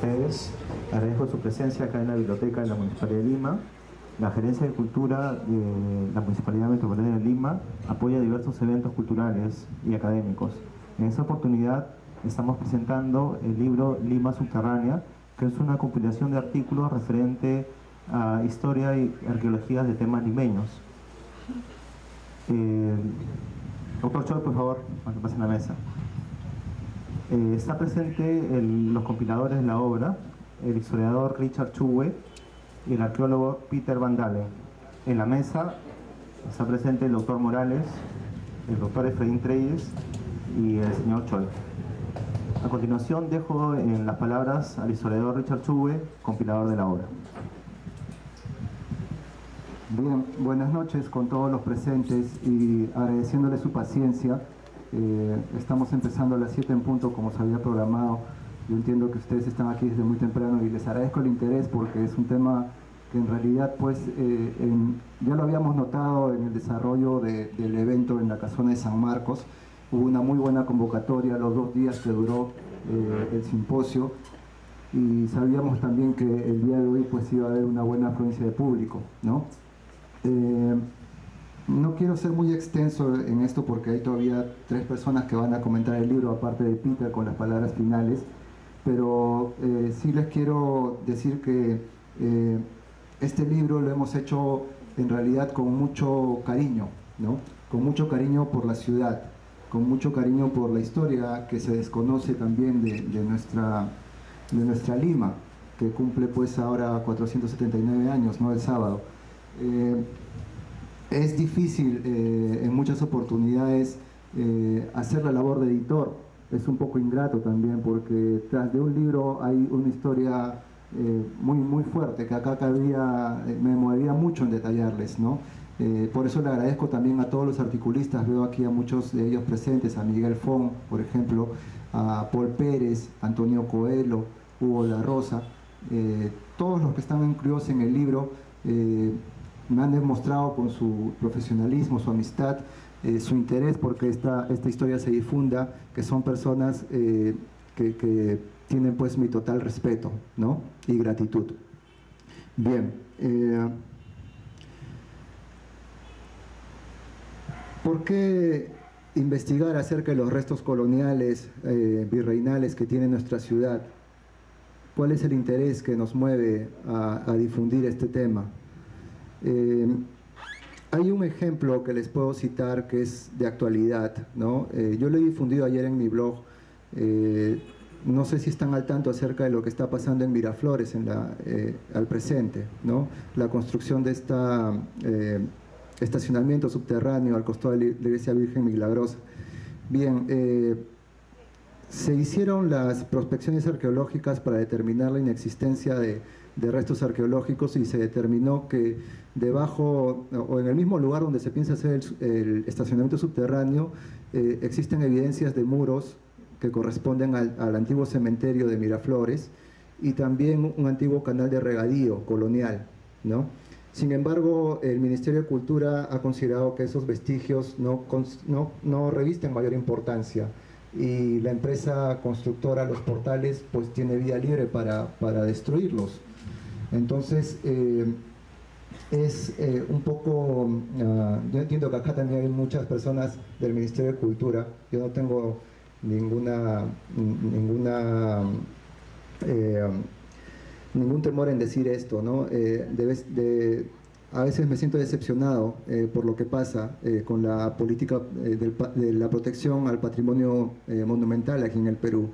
ustedes. Agradezco su presencia acá en la biblioteca de la Municipalidad de Lima. La Gerencia de Cultura de la Municipalidad Metropolitana de Lima apoya diversos eventos culturales y académicos. En esta oportunidad estamos presentando el libro Lima Subterránea, que es una compilación de artículos referente a historia y arqueología de temas limeños. Doctor Choi, por favor, para que pasen a la mesa. Está presente los compiladores de la obra, el historiador Richard Chuwe y el arqueólogo Peter Van Dalen. En la mesa está presente el doctor Morales, el doctor Efraín Treyes y el señor Choi. A continuación dejo en las palabras al historiador Richard Chuwe, compilador de la obra. Bien, buenas noches con todos los presentes y agradeciéndoles su paciencia. Estamos empezando a las 7 en punto como se había programado. Yo entiendo que ustedes están aquí desde muy temprano y les agradezco el interés porque es un tema que en realidad pues ya lo habíamos notado en el desarrollo del evento en la Casona de San Marcos. Hubo una muy buena convocatoria los 2 días que duró el simposio y sabíamos también que el día de hoy pues iba a haber una buena afluencia de público, ¿no? No quiero ser muy extenso en esto porque hay todavía 3 personas que van a comentar el libro aparte de Peter con las palabras finales, pero sí les quiero decir que este libro lo hemos hecho en realidad con mucho cariño, ¿no? Con mucho cariño por la ciudad, con mucho cariño por la historia que se desconoce también de nuestra Lima, que cumple pues ahora 479 años, ¿no? El sábado. Es difícil en muchas oportunidades hacer la labor de editor. Es un poco ingrato también porque tras de un libro hay una historia muy fuerte que acá me movería mucho en detallarles, ¿no? Por eso le agradezco también a todos los articulistas, veo aquí a muchos de ellos presentes, a Miguel Fon, por ejemplo, a Paul Pérez, Antonio Coelho, Hugo La Rosa, todos los que están incluidos en el libro me han demostrado con su profesionalismo, su amistad, su interés porque esta historia se difunda, que son personas que tienen pues mi total respeto, ¿no? Y gratitud. Bien, ¿por qué investigar acerca de los restos coloniales, virreinales que tiene nuestra ciudad? ¿Cuál es el interés que nos mueve a difundir este tema? Hay un ejemplo que les puedo citar que es de actualidad, ¿no? Yo lo he difundido ayer en mi blog. No sé si están al tanto acerca de lo que está pasando en Miraflores al presente, ¿no? La construcción de estacionamiento subterráneo al costado de la Iglesia Virgen Milagrosa. Bien, se hicieron las prospecciones arqueológicas para determinar la inexistencia de restos arqueológicos y se determinó que debajo o en el mismo lugar donde se piensa hacer el estacionamiento subterráneo existen evidencias de muros que corresponden al antiguo cementerio de Miraflores y también un antiguo canal de regadío colonial, ¿no? Sin embargo, el Ministerio de Cultura ha considerado que esos vestigios no revisten mayor importancia y la empresa constructora Los Portales pues tiene vía libre para destruirlos. Entonces es un poco, yo entiendo que acá también hay muchas personas del Ministerio de Cultura, yo no tengo ningún temor en decir esto, ¿no? A veces me siento decepcionado por lo que pasa con la política de la protección al patrimonio monumental aquí en el Perú.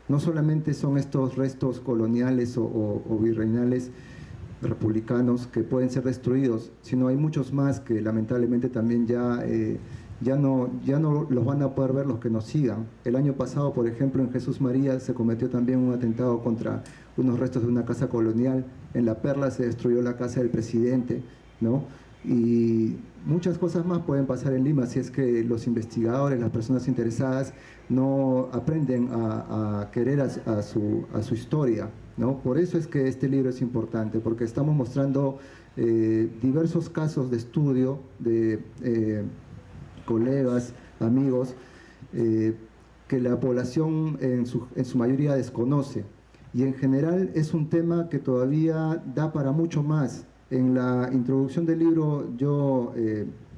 No solamente son estos restos coloniales o virreinales republicanos que pueden ser destruidos, sino hay muchos más que lamentablemente también ya no los van a poder ver los que nos sigan. El año pasado, por ejemplo, en Jesús María se cometió también un atentado contra unos restos de una casa colonial. En La Perla se destruyó la casa del presidente, ¿no? Y muchas cosas más pueden pasar en Lima si es que los investigadores, las personas interesadas no aprenden a querer a su historia, ¿no? Por eso es que este libro es importante, porque estamos mostrando diversos casos de estudio de colegas, amigos, que la población en su mayoría desconoce. y en general es un tema que todavía da para mucho más. En la introducción del libro yo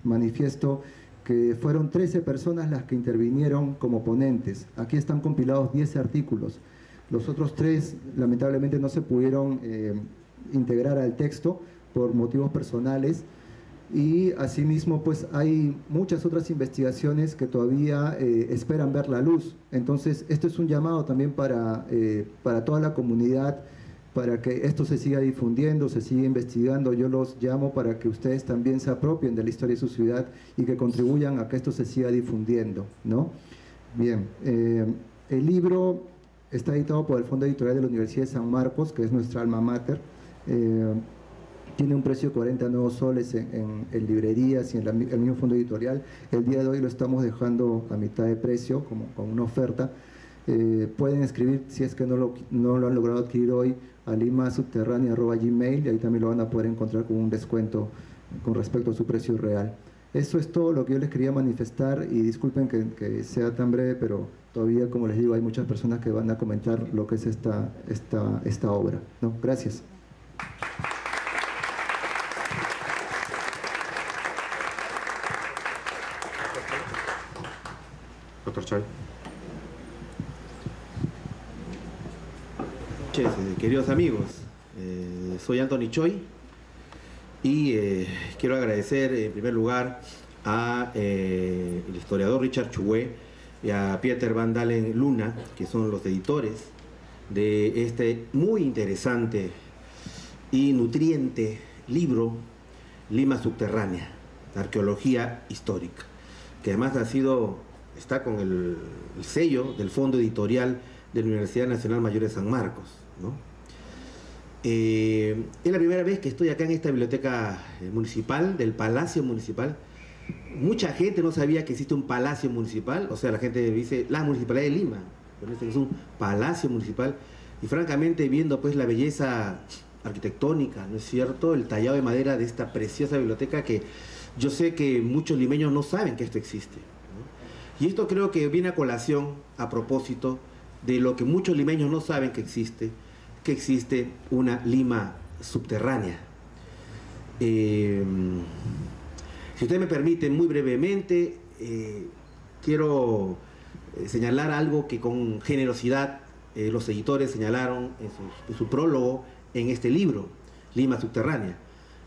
manifiesto que fueron 13 personas las que intervinieron como ponentes. Aquí están compilados 10 artículos. Los otros 3 lamentablemente no se pudieron integrar al texto por motivos personales, y asimismo pues hay muchas otras investigaciones que todavía esperan ver la luz. Entonces esto es un llamado también para toda la comunidad, para que esto se siga difundiendo, se siga investigando. Yo los llamo para que ustedes también se apropien de la historia de su ciudad y que contribuyan a que esto se siga difundiendo, ¿no? Bien, el libro está editado por el Fondo Editorial de la Universidad de San Marcos, que es nuestra alma mater. Tiene un precio de 40 nuevos soles en librerías y en el mismo fondo editorial. El día de hoy lo estamos dejando a mitad de precio, como con una oferta. Pueden escribir, si es que no lo han logrado adquirir hoy, a limasubterránea@gmail, y ahí también lo van a poder encontrar con un descuento con respecto a su precio real. Eso es todo lo que yo les quería manifestar, y disculpen que sea tan breve, pero todavía, como les digo, hay muchas personas que van a comentar lo que es esta obra, ¿no? Gracias. Doctor Choi. Queridos amigos, soy Anthony Choi y quiero agradecer en primer lugar a el historiador Richard Chouet y a Pieter van Dalen Luna, que son los editores de este muy interesante y nutriente libro, Lima Subterránea, Arqueología Histórica, que además está con el sello del Fondo Editorial de la Universidad Nacional Mayor de San Marcos, ¿no? Es la primera vez que estoy acá en esta biblioteca municipal, del Palacio Municipal. Mucha gente no sabía que existe un Palacio Municipal, o sea, la gente dice la Municipalidad de Lima, pero este es un Palacio Municipal, y francamente viendo pues la belleza arquitectónica, ¿no es cierto?, el tallado de madera de esta preciosa biblioteca, que yo sé que muchos limeños no saben que esto existe, ¿no? Y esto creo que viene a colación a propósito de lo que muchos limeños no saben que existe una Lima subterránea. Si usted me permite, muy brevemente, quiero señalar algo que con generosidad los editores señalaron en su prólogo en este libro, Lima Subterránea,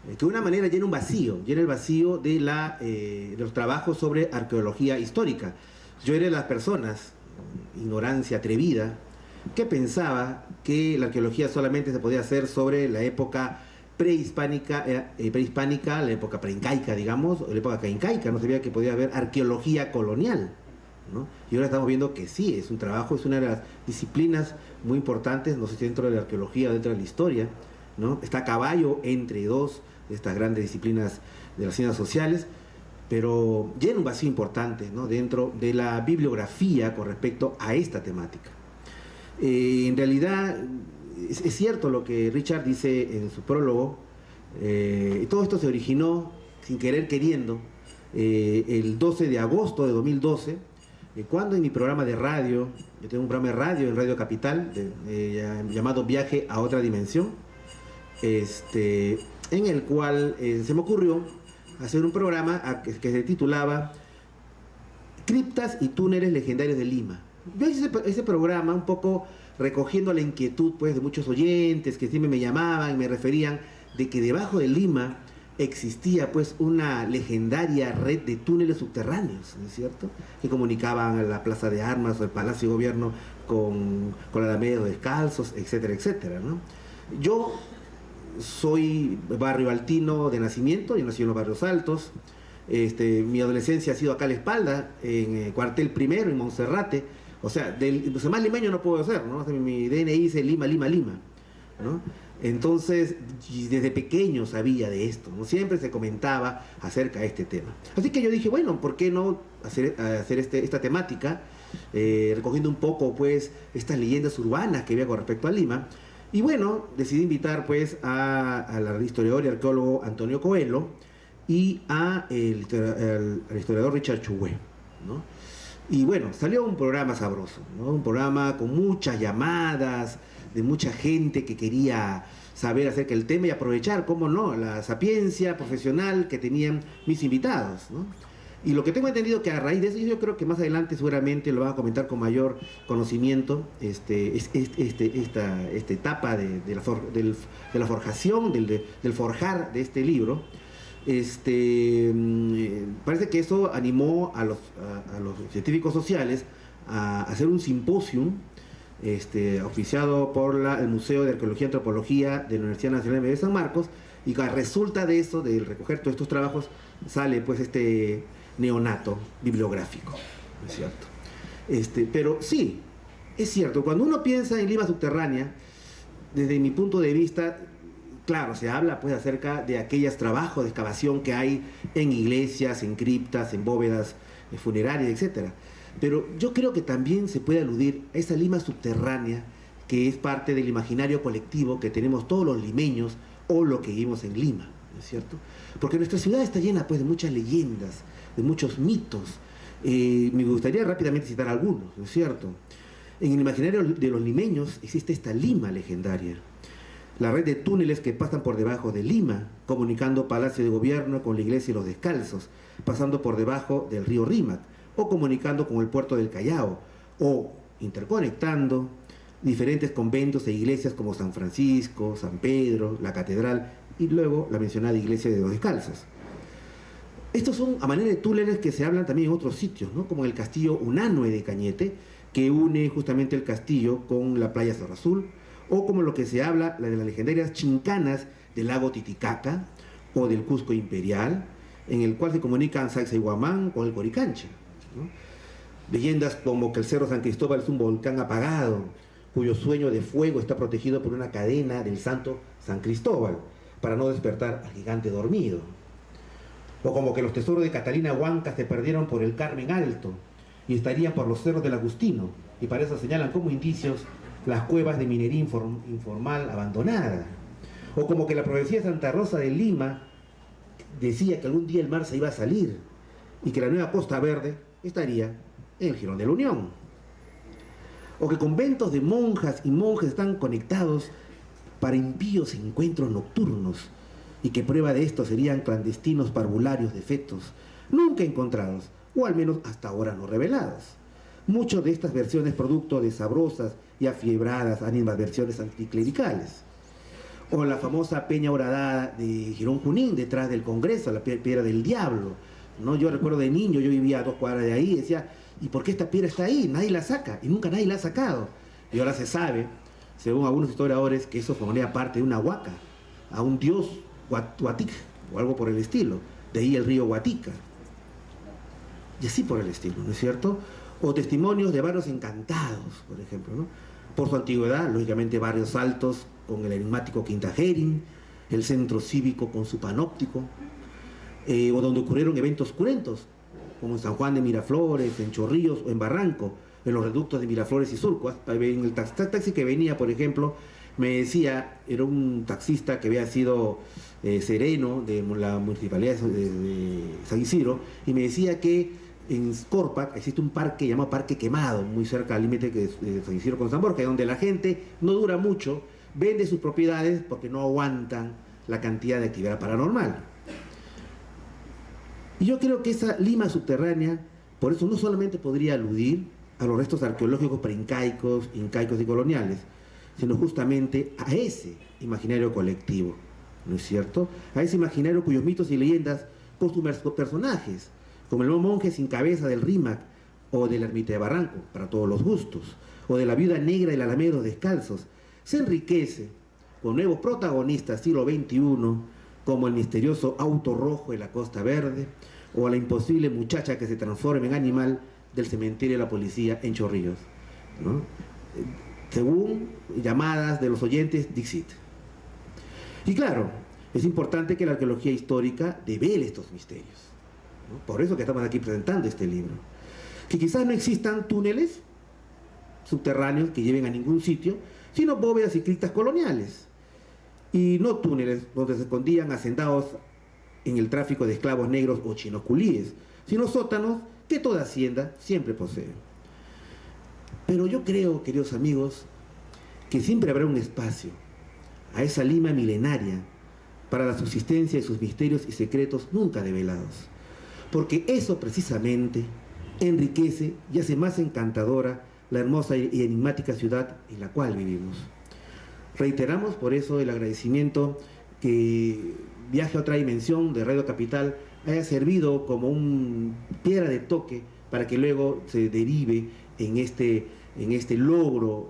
que de una manera llena el vacío de los trabajos sobre arqueología histórica. Yo era de las personas, ignorancia atrevida, que pensaba que la arqueología solamente se podía hacer sobre la época prehispánica, la época preincaica, digamos, o la época caincaica. No sabía que podía haber arqueología colonial, ¿no? Y ahora estamos viendo que sí, es un trabajo, es una de las disciplinas muy importantes, no sé si dentro de la arqueología o dentro de la historia, ¿no? Está a caballo entre dos de estas grandes disciplinas de las ciencias sociales, pero llena un vacío importante, ¿no?, dentro de la bibliografía con respecto a esta temática. En realidad es cierto lo que Richard dice en su prólogo. Todo esto se originó sin querer queriendo el 12 de agosto de 2012, cuando en mi programa de radio, yo tengo un programa de radio en Radio Capital llamado Viaje a Otra Dimensión, en el cual se me ocurrió hacer un programa que se titulaba Criptas y túneles legendarios de Lima. Yo hice ese programa un poco recogiendo la inquietud pues de muchos oyentes que siempre me llamaban y me referían de que debajo de Lima existía pues una legendaria red de túneles subterráneos, ¿no es cierto?, que comunicaban la Plaza de Armas o el Palacio de Gobierno con la Alameda de Descalzos, etcétera, etcétera, ¿no? Yo soy barrio altino de nacimiento, yo nací en los barrios altos. Mi adolescencia ha sido acá a la espalda, en Cuartel Primero, en Monserrate. O sea, más limeño no puedo ser, ¿no? O sea, mi DNI dice Lima, Lima, Lima, ¿no? Entonces, desde pequeño sabía de esto, ¿no? Siempre se comentaba acerca de este tema. Así que yo dije, bueno, ¿por qué no hacer esta temática? Recogiendo un poco, pues, estas leyendas urbanas que había con respecto a Lima. Y bueno, decidí invitar pues al historiador y arqueólogo Antonio Coelho y al historiador Richard Chouet, ¿no? Y bueno, salió un programa sabroso, ¿no? Un programa con muchas llamadas, de mucha gente que quería saber acerca del tema y aprovechar, cómo no, la sapiencia profesional que tenían mis invitados, ¿no? Y lo que tengo entendido que a raíz de eso, yo creo que más adelante seguramente lo van a comentar con mayor conocimiento, esta etapa de la forjación, del forjar de este libro. Parece que eso animó a los científicos sociales a hacer un simposium oficiado por el Museo de Arqueología y Antropología de la Universidad Nacional de San Marcos, y que resulta de eso, de recoger todos estos trabajos, sale pues este neonato bibliográfico, ¿no es cierto? Pero sí, es cierto, cuando uno piensa en Lima subterránea, desde mi punto de vista, claro, se habla pues acerca de aquellos trabajos de excavación que hay en iglesias, en criptas, en bóvedas funerarias, etc. Pero yo creo que también se puede aludir a esa Lima subterránea que es parte del imaginario colectivo que tenemos todos los limeños o lo que vivimos en Lima, ¿no es cierto? Porque nuestra ciudad está llena pues de muchas leyendas, de muchos mitos. Me gustaría rápidamente citar algunos, ¿no es cierto? En el imaginario de los limeños existe esta Lima legendaria, la red de túneles que pasan por debajo de Lima, comunicando Palacio de Gobierno con la iglesia y los Descalzos, pasando por debajo del río Rímac, o comunicando con el puerto del Callao, o interconectando diferentes conventos e iglesias como San Francisco, San Pedro, la Catedral y luego la mencionada iglesia de los Descalzos. Estos son a manera de túneles que se hablan también en otros sitios, ¿no? Como el castillo Unanue de Cañete, que une justamente el castillo con la playa Cerro Azul, o como lo que se habla, la de las legendarias chincanas del lago Titicaca o del Cusco Imperial, en el cual se comunican Sacsayhuamán con el Coricancha, ¿no? Leyendas como que el Cerro San Cristóbal es un volcán apagado, cuyo sueño de fuego está protegido por una cadena del santo San Cristóbal, para no despertar al gigante dormido. O como que los tesoros de Catalina Huanca se perdieron por el Carmen Alto y estarían por los cerros del Agustino, y para eso señalan como indicios las cuevas de minería informal abandonada. O como que la profecía de Santa Rosa de Lima decía que algún día el mar se iba a salir y que la nueva Costa Verde estaría en el Jirón de la Unión. O que conventos de monjas y monjes están conectados para impíos encuentros nocturnos, y que prueba de esto serían clandestinos parvularios de fetos, nunca encontrados, o al menos hasta ahora no revelados. Muchas de estas versiones producto de sabrosas y afiebradas animadversiones anticlericales. O la famosa Peña Horadada de Girón Junín, detrás del Congreso, la piedra del diablo, ¿no? Yo recuerdo de niño, yo vivía a 2 cuadras de ahí, y decía, ¿y por qué esta piedra está ahí? Nadie la saca, y nunca nadie la ha sacado. Y ahora se sabe, según algunos historiadores, que eso formaba parte de una huaca, a un dios Huatic, o algo por el estilo, de ahí el río Huatica. Y así por el estilo, ¿no es cierto? O testimonios de barrios encantados, por ejemplo, ¿no? Por su antigüedad, lógicamente barrios altos con el enigmático Quintajerín, el centro cívico con su panóptico, o donde ocurrieron eventos cruentos, como en San Juan de Miraflores, en Chorrillos o en Barranco, en los reductos de Miraflores y Surco. En el taxi que venía, por ejemplo, me decía, era un taxista que había sido sereno de la municipalidad de San Isidro, y me decía que en Corpac existe un parque llamado Parque Quemado, muy cerca al límite de San Isidro con San Borja, donde la gente no dura mucho, vende sus propiedades porque no aguantan la cantidad de actividad paranormal. Y yo creo que esa Lima subterránea, por eso no solamente podría aludir a los restos arqueológicos preincaicos, incaicos y coloniales, sino justamente a ese imaginario colectivo, ¿no es cierto? A ese imaginario cuyos mitos y leyendas con sus personajes, como el monje sin cabeza del Rímac, o de la ermita de Barranco, para todos los gustos, o de la viuda negra del Alamero Descalzos, se enriquece con nuevos protagonistas siglo XXI, como el misterioso auto rojo de la Costa Verde, o la imposible muchacha que se transforma en animal del cementerio de la policía en Chorrillos, ¿no? Según llamadas de los oyentes, Dixit. Y claro, es importante que la arqueología histórica devele estos misterios, ¿no? Por eso que estamos aquí presentando este libro. Que quizás no existan túneles subterráneos que lleven a ningún sitio, sino bóvedas y criptas coloniales. Y no túneles donde se escondían hacendados en el tráfico de esclavos negros o chinos culíes, sino sótanos que toda hacienda siempre posee. Pero yo creo, queridos amigos, que siempre habrá un espacio a esa Lima milenaria para la subsistencia de sus misterios y secretos nunca develados, porque eso precisamente enriquece y hace más encantadora la hermosa y enigmática ciudad en la cual vivimos. Reiteramos por eso el agradecimiento que Viaje a otra dimensión de Radio Capital haya servido como un piedra de toque para que luego se derive en este logro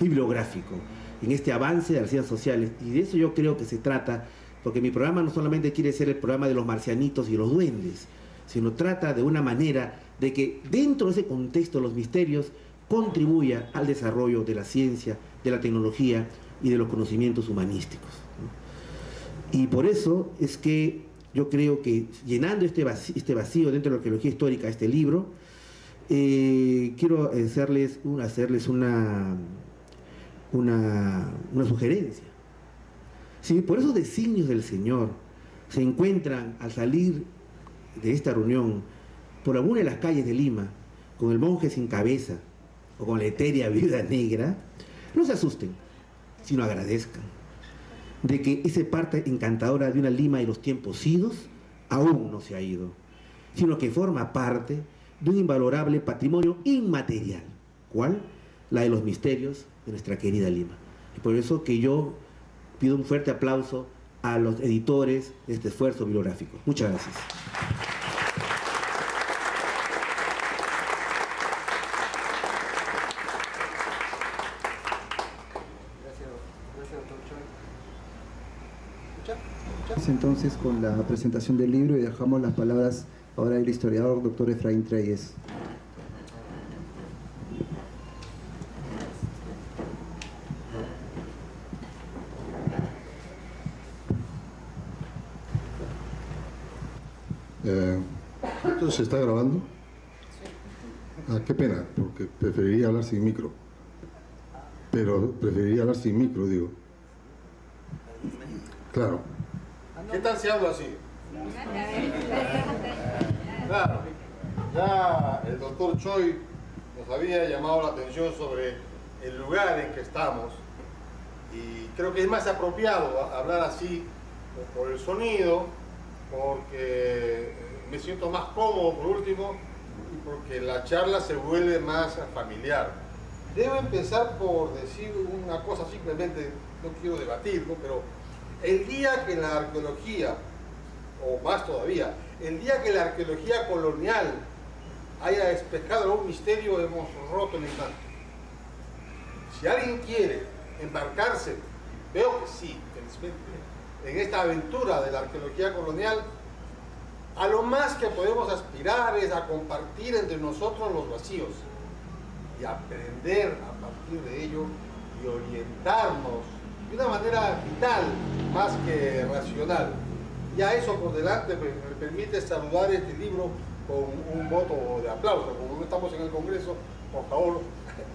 bibliográfico, en este avance de las ciencias sociales. Y de eso yo creo que se trata, porque mi programa no solamente quiere ser el programa de los marcianitos y los duendes, sino trata de una manera de que dentro de ese contexto de los misterios contribuya al desarrollo de la ciencia, de la tecnología y de los conocimientos humanísticos, ¿no? Y por eso es que yo creo que llenando este vacío dentro de la arqueología histórica, este libro, quiero hacerles una sugerencia. Si por esos designios del Señor se encuentran al salir de esta reunión por alguna de las calles de Lima con el monje sin cabeza o con la etérea viuda negra, no se asusten, sino agradezcan de que esa parte encantadora de una Lima de los tiempos idos aún no se ha ido, sino que forma parte de un invalorable patrimonio inmaterial. ¿Cuál? La de los misterios de nuestra querida Lima. Y por eso que yo pido un fuerte aplauso a los editores de este esfuerzo bibliográfico. Muchas gracias. Entonces con la presentación del libro y dejamos las palabras ahora del historiador doctor Efraín Treyes. ¿Esto se está grabando? Ah, qué pena, porque preferiría hablar sin micro. Pero preferiría hablar sin micro, digo. Claro. ¿Qué tal si hablo así? Claro, ya el doctor Choi nos había llamado la atención sobre el lugar en que estamos y creo que es más apropiado hablar así por el sonido, porque me siento más cómodo por último y porque la charla se vuelve más familiar. Debo empezar por decir una cosa, simplemente no quiero debatirlo, pero el día que la arqueología, o más todavía, el día que la arqueología colonial haya despejado un misterio, hemos roto el encanto. Si alguien quiere embarcarse, veo que sí, en esta aventura de la arqueología colonial, a lo más que podemos aspirar es a compartir entre nosotros los vacíos y aprender a partir de ello y orientarnos de una manera vital más que racional. Ya eso por delante me permite saludar este libro con un voto de aplauso. Como no estamos en el Congreso, por favor,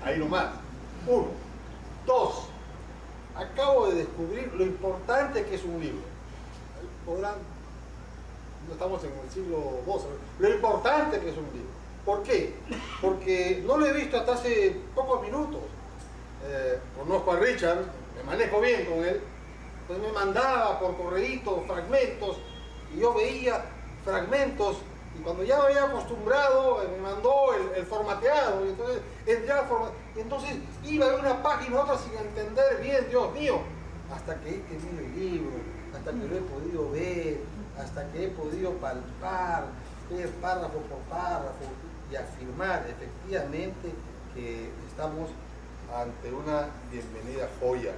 ahí nomás. 1. 2. Acabo de descubrir lo importante que es un libro. Podrán, no estamos en el siglo XII, lo importante que es un libro. ¿Por qué? Porque no lo he visto hasta hace pocos minutos. Conozco a Richard, me manejo bien con él, pues me mandaba por correíto fragmentos y yo veía fragmentos y cuando ya me había acostumbrado me mandó el formateado y entonces entré al y entonces iba de una página a otra sin entender bien, Dios mío, hasta que he tenido el libro, hasta que lo he podido ver, hasta que he podido palpar, ver párrafo por párrafo y afirmar efectivamente que estamos ante una bienvenida joya.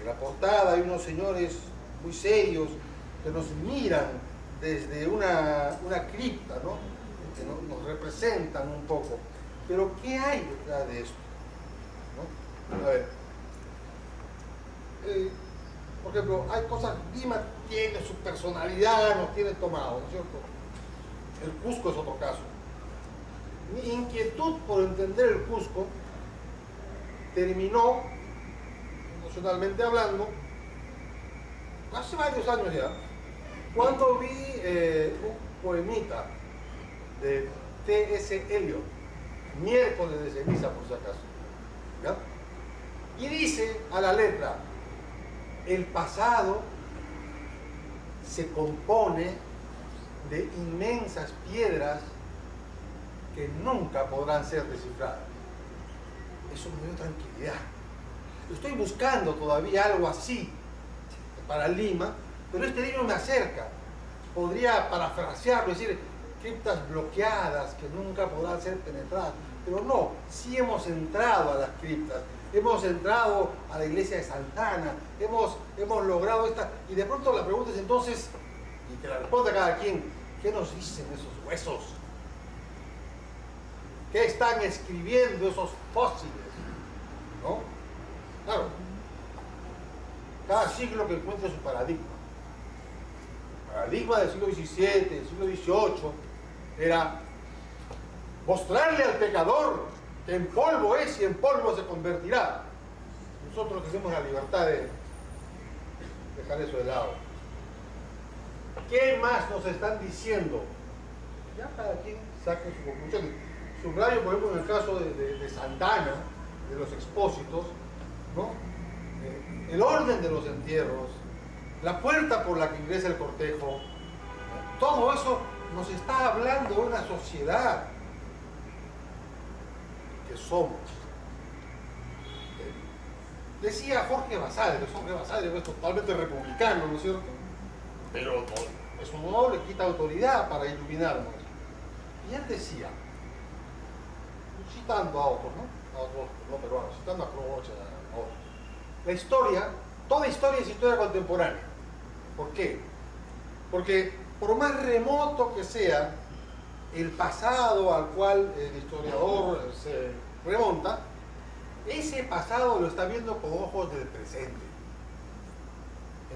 En la portada hay unos señores muy serios que nos miran desde una cripta, ¿no? Que nos representan un poco. Pero ¿qué hay detrás de esto? ¿No? A ver, por ejemplo, hay cosas, Lima tiene su personalidad, nos tiene tomado, ¿no es cierto? El Cusco es otro caso. Mi inquietud por entender el Cusco terminó, emocionalmente hablando, hace varios años ya, cuando vi un poemita de T.S. Eliot miércoles de ceniza por si acaso. ¿Ya? Y dice a la letra, el pasado se compone de inmensas piedras que nunca podrán ser descifradas. Eso me dio tranquilidad. Estoy buscando todavía algo así para Lima, pero este libro me acerca. Podría parafrasearlo, decir, criptas bloqueadas que nunca podrán ser penetradas. Pero no, sí hemos entrado a las criptas, hemos entrado a la iglesia de Santana, hemos logrado esta... Y de pronto la pregunta es entonces, y que la responda cada quien, ¿qué nos dicen esos huesos? ¿Qué están escribiendo esos fósiles? ¿No? Claro, cada siglo que encuentra su paradigma. El paradigma del siglo XVII, del siglo XVIII, era mostrarle al pecador que en polvo es y en polvo se convertirá. Nosotros tenemos la libertad de dejar eso de lado. ¿Qué más nos están diciendo? Ya cada quien saque su conclusión. Subrayo, por ejemplo, en el caso de Santana, de los expósitos, ¿no? El orden de los entierros, la puerta por la que ingresa el cortejo, todo eso nos está hablando de una sociedad que somos. Decía Jorge Basadre es totalmente republicano, ¿no es cierto? Pero no, eso no le quita autoridad para iluminarnos. Y él decía, citando a otros, ¿no? A otros no peruanos, citando a Croce, a otros. La historia, toda historia es historia contemporánea. ¿Por qué? Porque por más remoto que sea el pasado al cual el historiador se remonta, ese pasado lo está viendo con ojos del presente.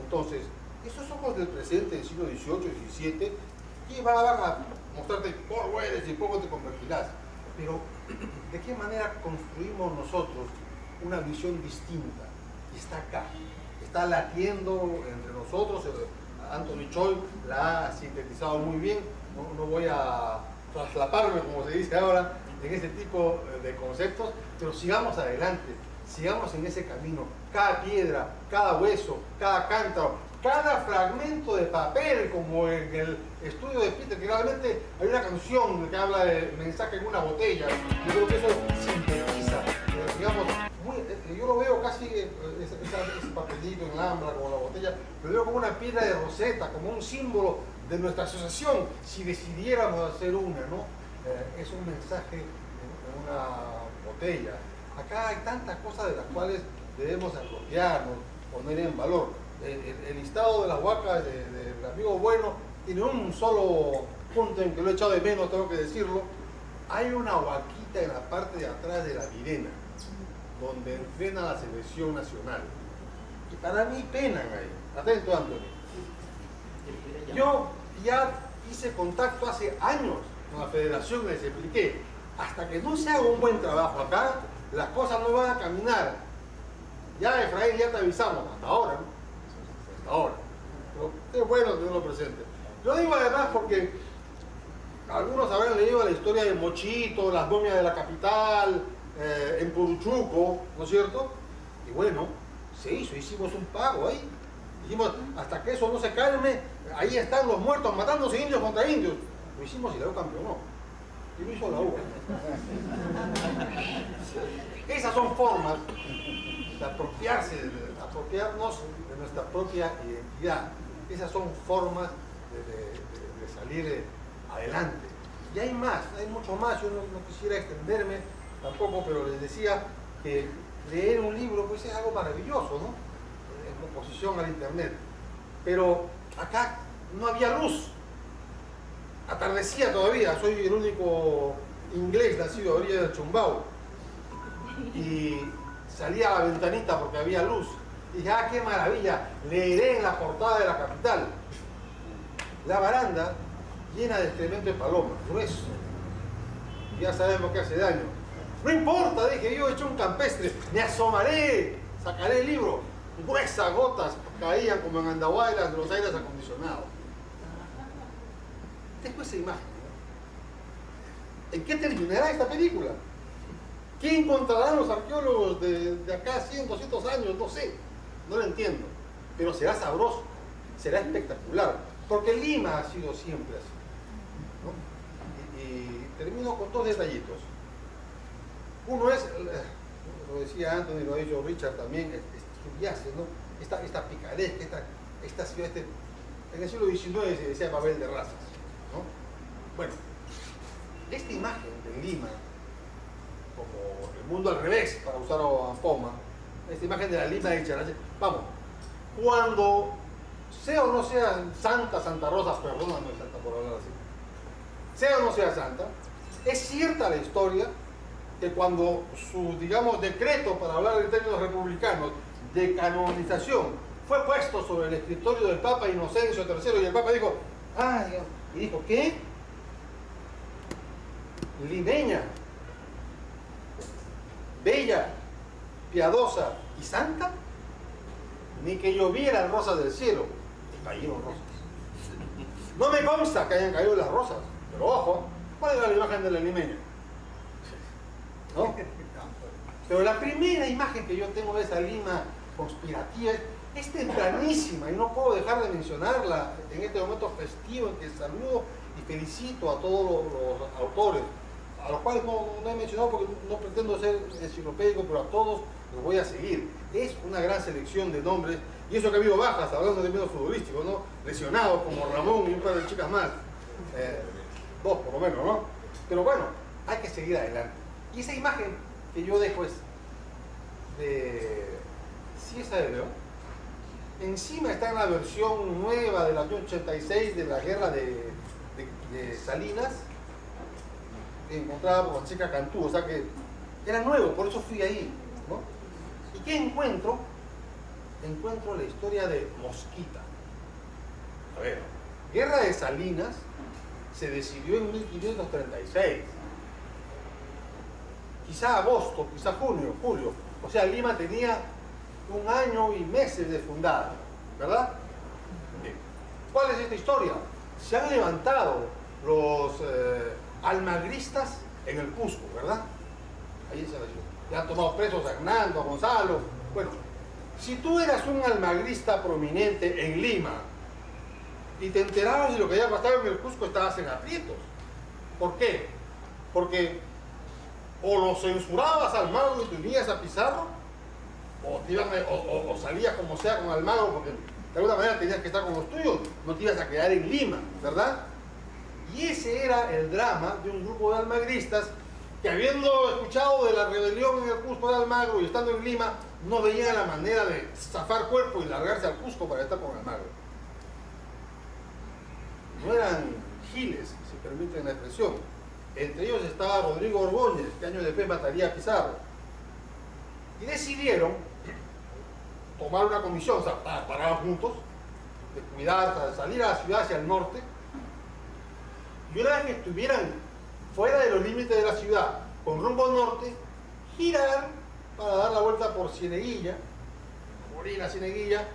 Entonces, esos ojos del presente del siglo XVIII, XVII, y van a mostrarte polvo eres y polvo te convertirás. Pero, ¿de qué manera construimos nosotros una visión distinta? Está acá, está latiendo entre nosotros. Anthony Choi la ha sintetizado muy bien. No voy a traslaparme, como se dice ahora, en ese tipo de conceptos, pero sigamos adelante, sigamos en ese camino. Cada piedra, cada hueso, cada cántaro, cada fragmento de papel, como en el estudio de Peter, que realmente hay una canción que habla de mensaje en una botella. Yo creo que eso sintetiza, digamos, yo lo veo casi, ese papelito en lámpara, como la botella, lo veo como una piedra de Rosetta, como un símbolo de nuestra asociación, si decidiéramos hacer una, ¿no? Es un mensaje en una botella. Acá hay tantas cosas de las cuales debemos apropiarnos, poner en valor. El listado de las huacas del amigo Bueno tiene un solo punto en que lo he echado de menos, tengo que decirlo. Hay una huaquita en la parte de atrás de la Virena, donde entrena la selección nacional. Y para mí penan ahí. Atento, Anthony. Yo ya hice contacto hace años con la federación, les expliqué. Hasta que no se haga un buen trabajo acá, las cosas no van a caminar. Ya, Efraín, ya te avisamos. Hasta ahora, ¿no? Hasta ahora. Pero es bueno tenerlo presente. Lo digo además porque algunos habrán leído la historia de Mochito, las momias de la capital, en Puruchuco, ¿no es cierto? Y bueno, se hizo, hicimos un pago ahí. Dijimos, hasta que eso no se calme, ahí están los muertos matándose indios contra indios. Lo hicimos y la U campeonó. Y lo hizo la U. Esas son formas de apropiarnos de nuestra propia identidad. Esas son formas de salir adelante. Y hay más, hay mucho más. Yo no quisiera extenderme tampoco, pero les decía que leer un libro pues es algo maravilloso, ¿no? En oposición al internet. Pero acá no había luz. Atardecía todavía, soy el único inglés nacido a orilla del Chumbau. Y salía a la ventanita porque había luz. Y dije, qué maravilla, leeré en la portada de la capital. La baranda llena de excremento de paloma, grueso. Ya sabemos que hace daño. No importa, dije, yo he hecho un campestre, me asomaré, sacaré el libro. Gruesas gotas caían como en Andahuaylas de los aires acondicionados. Después esa imagen, ¿no? ¿En qué terminará esta película? ¿Qué encontrarán los arqueólogos de acá 100, 200 años? No sé, no lo entiendo. Pero será sabroso, será espectacular, porque Lima ha sido siempre así, ¿no? Y termino con dos detallitos. Uno es, lo decía Anthony, lo ha dicho Richard también, estudiarse, ¿no? Esta picaresca, esta ciudad, en el siglo XIX se decía Babel de razas, ¿no? Bueno, esta imagen de Lima, como el mundo al revés, para usar a Poma, esta imagen de la Lima de Icharate, vamos, cuando sea o no sea Santa Rosa, perdóname Santa por hablar así, sea o no sea santa, es cierta la historia que cuando su, digamos, decreto, para hablar en términos republicanos, de canonización, fue puesto sobre el escritorio del Papa Inocencio III, y el Papa dijo, y dijo, ¿qué? Limeña, bella, piadosa y santa, ni que llovieran rosas del cielo, y cayeron rosas. No me consta que hayan caído las rosas, pero ojo, ¿cuál era la imagen de la limeña? ¿No? Pero la primera imagen que yo tengo de esa Lima conspirativa es tempranísima y no puedo dejar de mencionarla en este momento festivo en que saludo y felicito a todos los autores, a los cuales no he mencionado porque no pretendo ser enciclopédico, pero a todos los voy a seguir. Es una gran selección de nombres, y eso que ha habido bajas, hablando de medio futbolístico, ¿no? Lesionados como Ramón y un par de chicas más, dos por lo menos, ¿no? Pero bueno, hay que seguir adelante. Y esa imagen que yo dejo es de Cieza de León. Encima está en la versión nueva del año 86 de la guerra de Salinas, encontrada por Checa Cantú, o sea que era nuevo, por eso fui ahí, ¿no? ¿Y qué encuentro? Encuentro la historia de Mosquita. A ver, guerra de Salinas se decidió en 1536. Quizá agosto, quizá junio, julio. O sea, Lima tenía 1 año y meses de fundada, ¿verdad? Bien. ¿Cuál es esta historia? Se han levantado los almagristas en el Cusco, ¿verdad? Ahí se la ciudad. Ya han tomado presos a Hernando, a Gonzalo. Bueno, si tú eras un almagrista prominente en Lima y te enterabas de lo que había pasado en el Cusco, estabas en aprietos. ¿Por qué? Porque o lo censurabas al Almagro y te unías a Pizarro, o salías como sea con Almagro, porque de alguna manera tenías que estar con los tuyos, no te ibas a quedar en Lima, ¿verdad? Y ese era el drama de un grupo de almagristas que, habiendo escuchado de la rebelión en el Cusco de Almagro y estando en Lima, no veían la manera de zafar cuerpo y largarse al Cusco para estar con Almagro. No eran giles, si permiten la expresión. Entre ellos estaba Rodrigo Ordóñez, que años después mataría a Pizarro. Y decidieron tomar una comisión, o sea, paraban juntos, de cuidar, salir a la ciudad hacia el norte, y una vez que estuvieran fuera de los límites de la ciudad, con rumbo norte, girar para dar la vuelta por Cieneguilla, morir a Cieneguilla,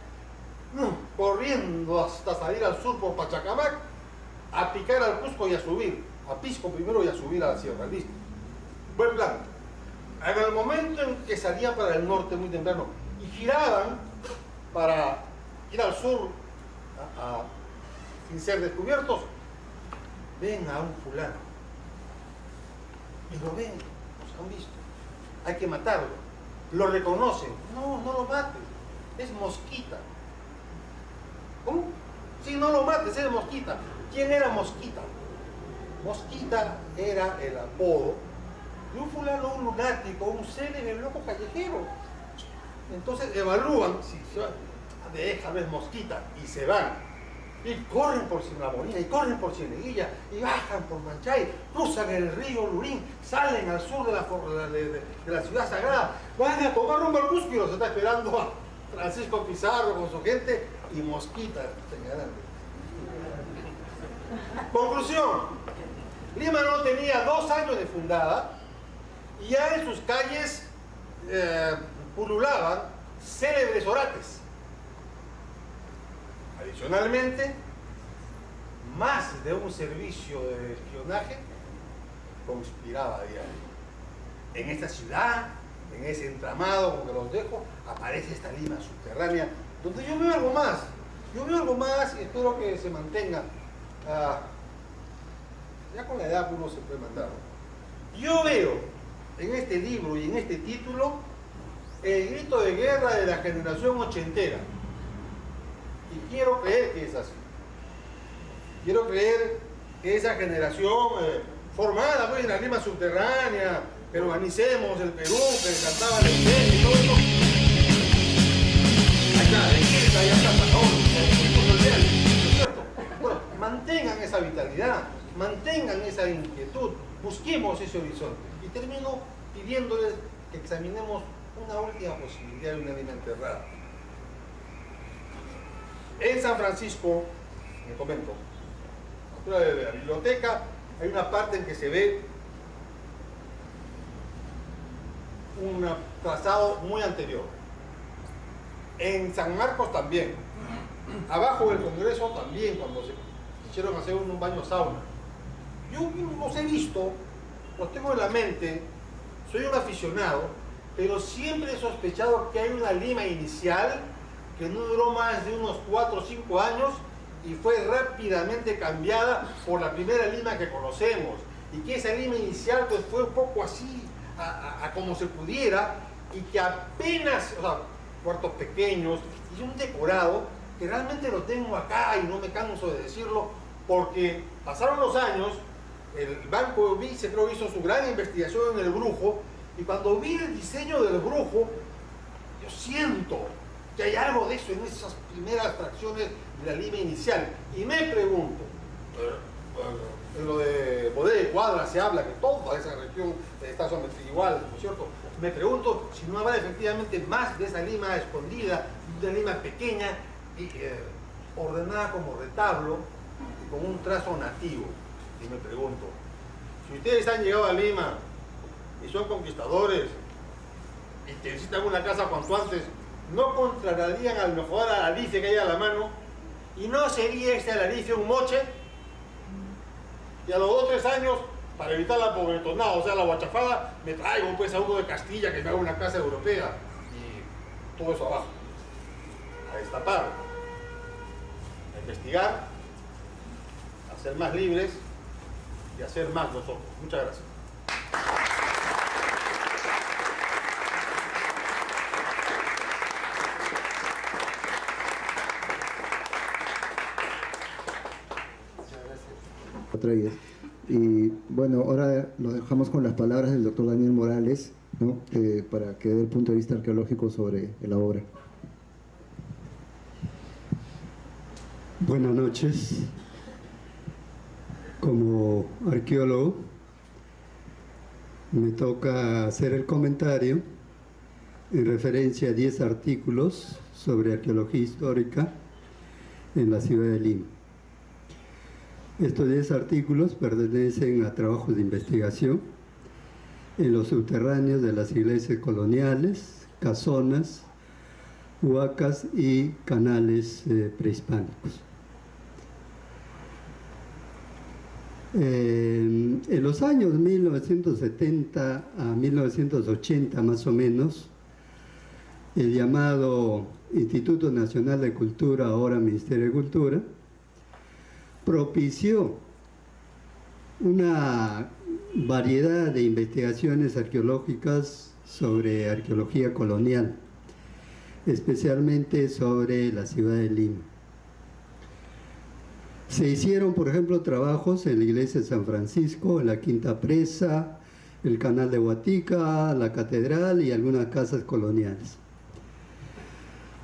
corriendo hasta salir al sur por Pachacamac, a picar al Cusco y a subir, a Pisco primero y a subir a la sierra. Listo. Buen plan. En el momento en que salían para el norte muy temprano y giraban para ir al sur sin ser descubiertos, ven a un fulano y lo ven, los han visto, hay que matarlo, lo reconocen, no lo mates, es Mosquita. ¿Cómo? Sí, no lo mates, es Mosquita. ¿Quién era Mosquita? Mosquita era el apodo de un fulano, un lunático, un célebre loco callejero. Entonces evalúan, si se van, déjame Mosquita, y se van. Y corren por Simlamonía, y corren por Cieneguilla, y bajan por Manchay, cruzan el río Lurín, salen al sur de la ciudad sagrada, van a tomar rumbo al Cusco y los está esperando a Francisco Pizarro con su gente y Mosquita señalando. Conclusión, Lima no tenía 2 años de fundada y ya en sus calles pululaban célebres orates. Adicionalmente, más de un servicio de espionaje conspiraba a diario. En esta ciudad, en ese entramado con que los dejo, aparece esta Lima subterránea, donde yo veo algo más. Yo veo algo más y espero que se mantenga. Ya con la edad uno se puede mandar, ¿no? Yo veo en este libro y en este título el grito de guerra de la generación ochentera. Y quiero creer que es así. Quiero creer que esa generación formada pues, en la Lima subterránea, que organicemos el Perú, que cantaban el Perú y todo eso. Ahí está, ya está, ¿cierto? Bueno, mantengan esa vitalidad, mantengan esa inquietud, busquemos ese horizonte. Y termino pidiéndoles que examinemos una última posibilidad de una Lima enterrada. En San Francisco, en el convento, de la biblioteca, hay una parte en que se ve un trazado muy anterior. En San Marcos también. Abajo del Congreso también, cuando se quisieron hacer un baño sauna. Yo los he visto, los tengo en la mente, soy un aficionado, pero siempre he sospechado que hay una Lima inicial que no duró más de unos 4 o 5 años y fue rápidamente cambiada por la primera Lima que conocemos, y que esa Lima inicial pues fue un poco así, a como se pudiera, y que apenas, o sea, cuartos pequeños, y un decorado, que realmente lo tengo acá y no me canso de decirlo, porque pasaron los años, el Banco Vice creo hizo su gran investigación en el brujo, y cuando vi el diseño del brujo, yo siento que hay algo de eso en esas primeras fracciones de la Lima inicial. Y me pregunto, en lo de Bodega de Cuadra se habla que toda esa región está sometida igual, ¿no es cierto? Me pregunto si no habrá efectivamente más de esa Lima escondida, de una Lima pequeña y ordenada como retablo y con un trazo nativo. Y me pregunto, si ustedes han llegado a Lima y son conquistadores y necesitan una casa cuanto antes, ¿no contratarían a lo mejor al alarife que hay a la mano? ¿Y no sería este alarife un moche? Y a los 2 o 3 años, para evitar la pobretonada, o sea, la guachafada, me traigo pues a uno de Castilla que me haga una casa europea. Y todo eso abajo. A destapar, a investigar, a ser más libres y a ser más nosotros. Muchas gracias. Traídas. Y bueno, ahora lo dejamos con las palabras del doctor Daniel Morales, ¿no? Para que dé el punto de vista arqueológico sobre la obra. Buenas noches. Como arqueólogo, me toca hacer el comentario en referencia a 10 artículos sobre arqueología histórica en la ciudad de Lima. Estos 10 artículos pertenecen a trabajos de investigación en los subterráneos de las iglesias coloniales, casonas, huacas y canales prehispánicos. En los años 1970 a 1980 más o menos, el llamado Instituto Nacional de Cultura, ahora Ministerio de Cultura, propició una variedad de investigaciones arqueológicas sobre arqueología colonial, especialmente sobre la ciudad de Lima. Se hicieron, por ejemplo, trabajos en la iglesia de San Francisco, en la Quinta Presa, el canal de Huatica, la catedral y algunas casas coloniales.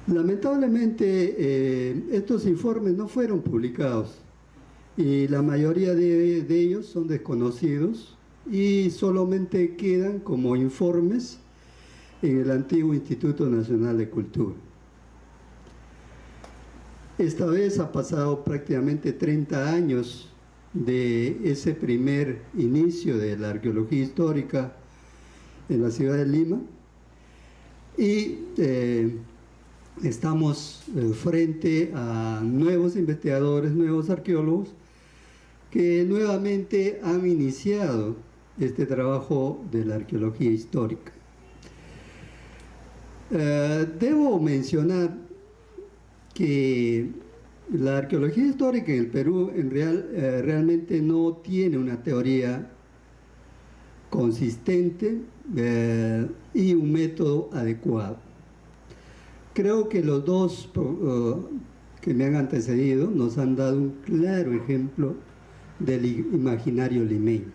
Lamentablemente, estos informes no fueron publicados y la mayoría de ellos son desconocidos y solamente quedan como informes en el antiguo Instituto Nacional de Cultura. Esta vez ha pasado prácticamente 30 años de ese primer inicio de la arqueología histórica en la ciudad de Lima y estamos frente a nuevos investigadores, nuevos arqueólogos que nuevamente han iniciado este trabajo de la arqueología histórica. Debo mencionar que la arqueología histórica en el Perú realmente no tiene una teoría consistente y un método adecuado. Creo que los dos que me han antecedido nos han dado un claro ejemplo del imaginario limeño.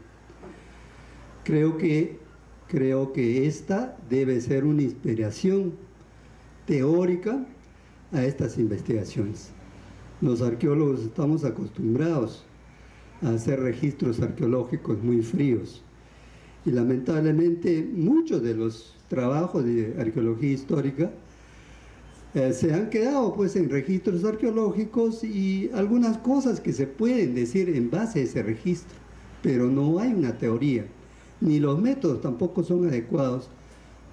Creo que esta debe ser una inspiración teórica a estas investigaciones. Los arqueólogos estamos acostumbrados a hacer registros arqueológicos muy fríos y lamentablemente muchos de los trabajos de arqueología histórica se han quedado pues en registros arqueológicos y algunas cosas que se pueden decir en base a ese registro, pero no hay una teoría, ni los métodos tampoco son adecuados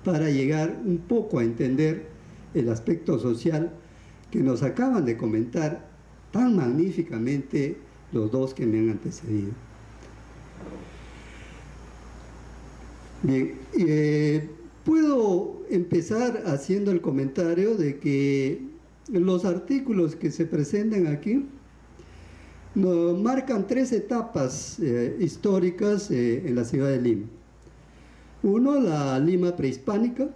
para llegar un poco a entender el aspecto social que nos acaban de comentar tan magníficamente los dos que me han antecedido. Bien, puedo empezar haciendo el comentario de que los artículos que se presentan aquí nos marcan tres etapas históricas en la ciudad de Lima. Uno, la Lima prehispánica,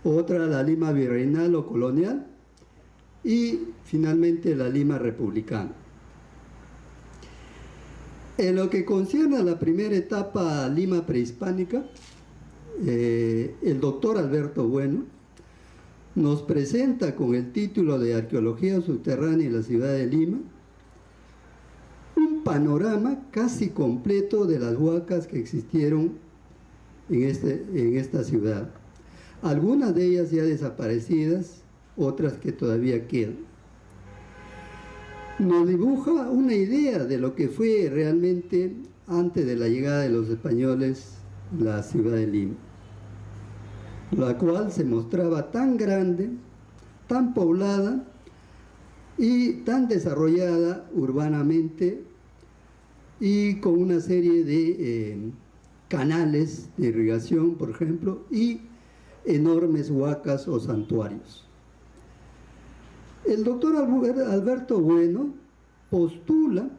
otra, la Lima virreinal o colonial, y finalmente la Lima republicana. En lo que concierne a la primera etapa, Lima prehispánica, el doctor Alberto Bueno nos presenta con el título de Arqueología subterránea en la ciudad de Lima un panorama casi completo de las huacas que existieron en esta ciudad. Algunas de ellas ya desaparecidas, otras que todavía quedan. Nos dibuja una idea de lo que fue realmente antes de la llegada de los españoles la ciudad de Lima, la cual se mostraba tan grande, tan poblada y tan desarrollada urbanamente y con una serie de canales de irrigación, por ejemplo, y enormes huacas o santuarios. El doctor Alberto Bueno postula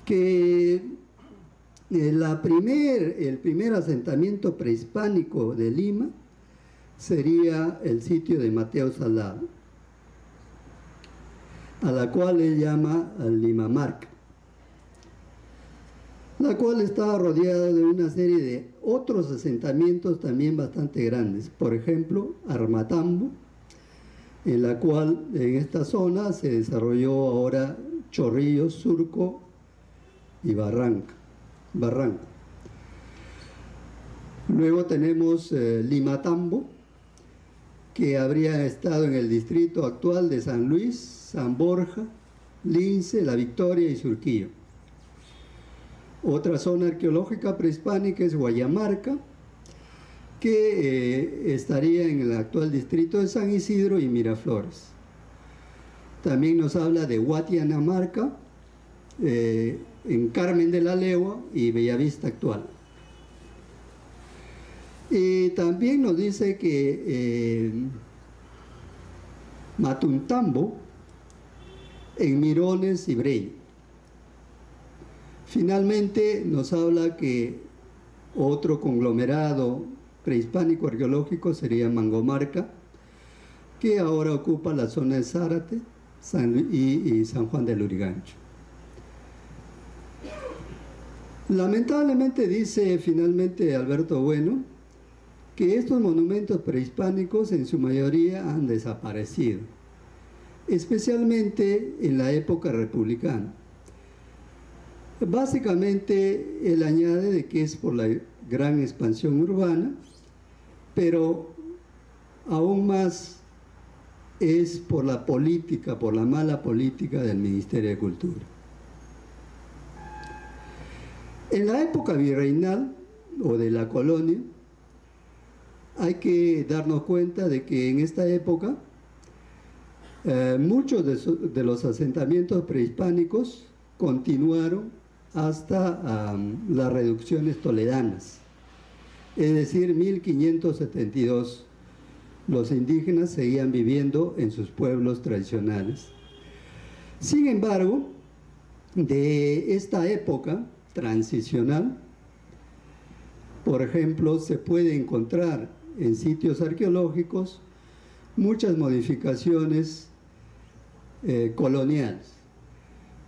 que el primer asentamiento prehispánico de Lima sería el sitio de Mateo Salado, a la cual él llama Limamarca, la cual estaba rodeada de una serie de otros asentamientos también bastante grandes, por ejemplo, Armatambo, en la cual en esta zona se desarrolló ahora Chorrillos, Surco y Barranco. Luego tenemos Limatambo, que habría estado en el distrito actual de San Luis, San Borja, Lince, La Victoria y Surquillo. Otra zona arqueológica prehispánica es Guayamarca, que estaría en el actual distrito de San Isidro y Miraflores. También nos habla de Huatianamarca, en Carmen de la Legua y Bellavista actual. Y también nos dice que Matuntambo en Mirones y Breña. Finalmente nos habla que otro conglomerado prehispánico arqueológico sería Mangomarca, que ahora ocupa la zona de Zárate y San Juan del Lurigancho. Lamentablemente dice finalmente Alberto Bueno que estos monumentos prehispánicos en su mayoría han desaparecido, especialmente en la época republicana. Básicamente él añade de que es por la gran expansión urbana, pero aún más es por la política, por la mala política del Ministerio de Cultura. En la época virreinal o de la colonia, hay que darnos cuenta de que en esta época muchos de los asentamientos prehispánicos continuaron hasta las reducciones toledanas. Es decir, 1572, los indígenas seguían viviendo en sus pueblos tradicionales. Sin embargo, de esta época transicional, por ejemplo, se puede encontrar en sitios arqueológicos muchas modificaciones coloniales.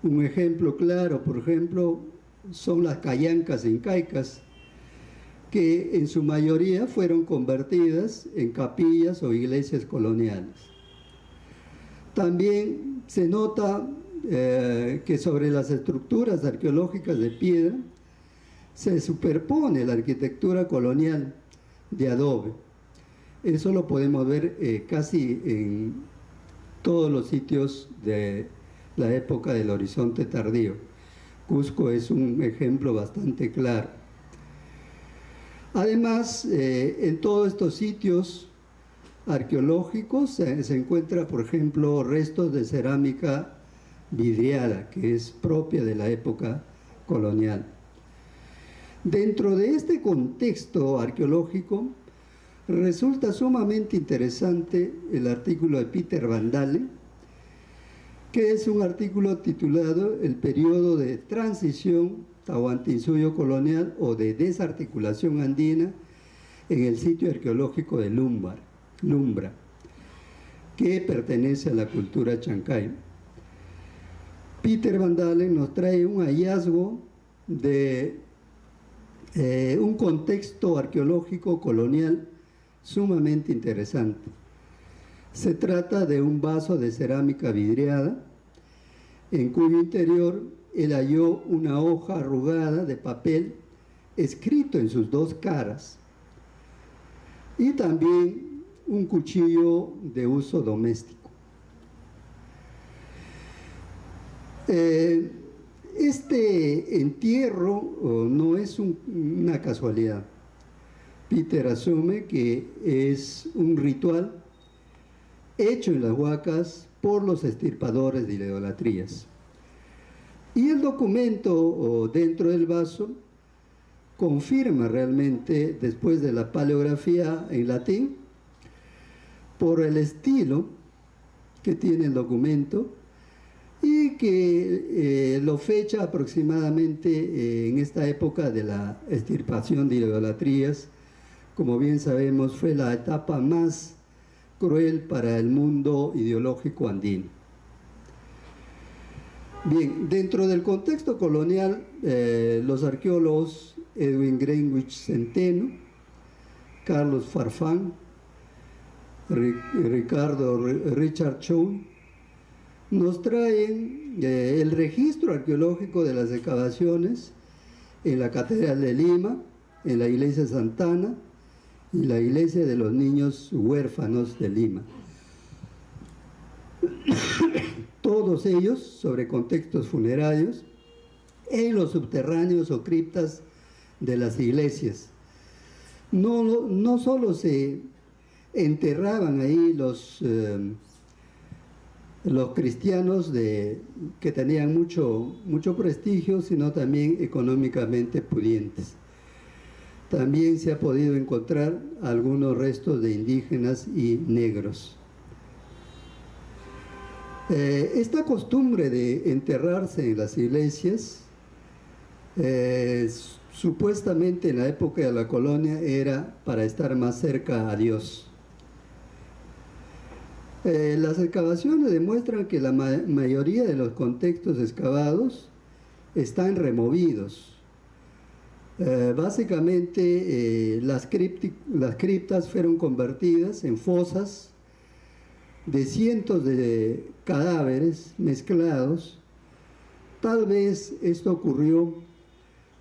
Un ejemplo claro, por ejemplo, son las callancas incaicas, que en su mayoría fueron convertidas en capillas o iglesias coloniales. También se nota que sobre las estructuras arqueológicas de piedra se superpone la arquitectura colonial de adobe. Eso lo podemos ver casi en todos los sitios de la época del Horizonte tardío. Cusco es un ejemplo bastante claro. Además, en todos estos sitios arqueológicos se encuentra, por ejemplo, restos de cerámica vidriada, que es propia de la época colonial. Dentro de este contexto arqueológico, resulta sumamente interesante el artículo de Peter Van Dale, que es un artículo titulado El periodo de transición tahuantinsuyo colonial o de desarticulación andina en el sitio arqueológico de Lumbra, que pertenece a la cultura chancay. Peter Van Dale nos trae un hallazgo de un contexto arqueológico colonial sumamente interesante. Se trata de un vaso de cerámica vidriada, en cuyo interior él halló una hoja arrugada de papel escrito en sus dos caras y también un cuchillo de uso doméstico. Este entierro no es una casualidad. Peter asume que es un ritual hecho en las huacas por los extirpadores de idolatrías. Y el documento dentro del vaso confirma realmente, después de la paleografía en latín, por el estilo que tiene el documento y que lo fecha aproximadamente en esta época de la extirpación de idolatrías. Como bien sabemos, fue la etapa más cruel para el mundo ideológico andino. Bien, dentro del contexto colonial, los arqueólogos Edwin Greenwich Centeno, Carlos Farfán, Richard Chow, nos traen el registro arqueológico de las excavaciones en la Catedral de Lima, en la Iglesia de Santana y la Iglesia de los Niños Huérfanos de Lima. Todos ellos sobre contextos funerarios en los subterráneos o criptas de las iglesias. No solo se enterraban ahí los cristianos que tenían mucho prestigio, sino también económicamente pudientes. También se ha podido encontrar algunos restos de indígenas y negros. Esta costumbre de enterrarse en las iglesias, supuestamente en la época de la colonia, era para estar más cerca a Dios. Las excavaciones demuestran que la mayoría de los contextos excavados están removidos. Básicamente las criptas fueron convertidas en fosas de cientos de cadáveres mezclados. Tal vez esto ocurrió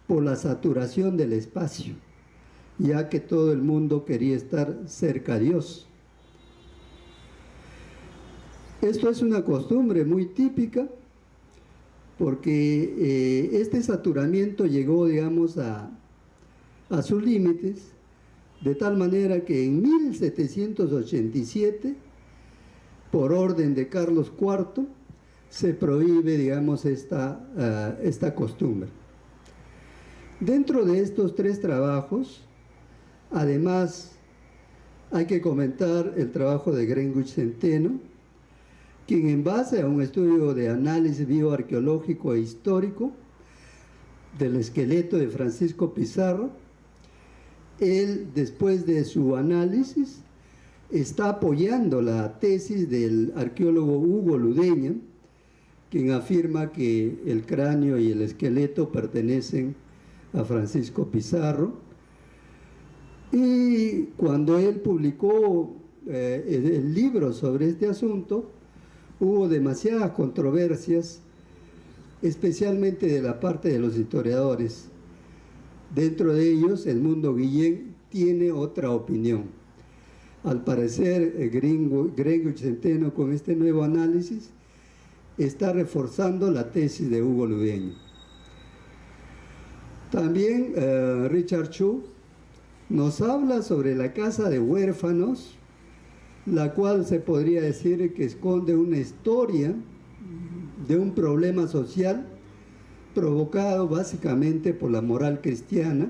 por la saturación del espacio, ya que todo el mundo quería estar cerca a Dios. Esto es una costumbre muy típica, porque este saturamiento llegó, digamos, a sus límites, de tal manera que en 1787, por orden de Carlos IV, se prohíbe, digamos, esta costumbre. Dentro de estos 3 trabajos, además, hay que comentar el trabajo de Greenwich Centeno, quien en base a un estudio de análisis bioarqueológico e histórico del esqueleto de Francisco Pizarro, él, después de su análisis, está apoyando la tesis del arqueólogo Hugo Ludeña, quien afirma que el cráneo y el esqueleto pertenecen a Francisco Pizarro. Y cuando él publicó el libro sobre este asunto, hubo demasiadas controversias, especialmente de la parte de los historiadores. Dentro de ellos, Edmundo Guillén tiene otra opinión. Al parecer, Greenwich Centeno, con este nuevo análisis, está reforzando la tesis de Hugo Ludeña. También Richard Chu nos habla sobre la casa de huérfanos, la cual se podría decir que esconde una historia de un problema social provocado básicamente por la moral cristiana.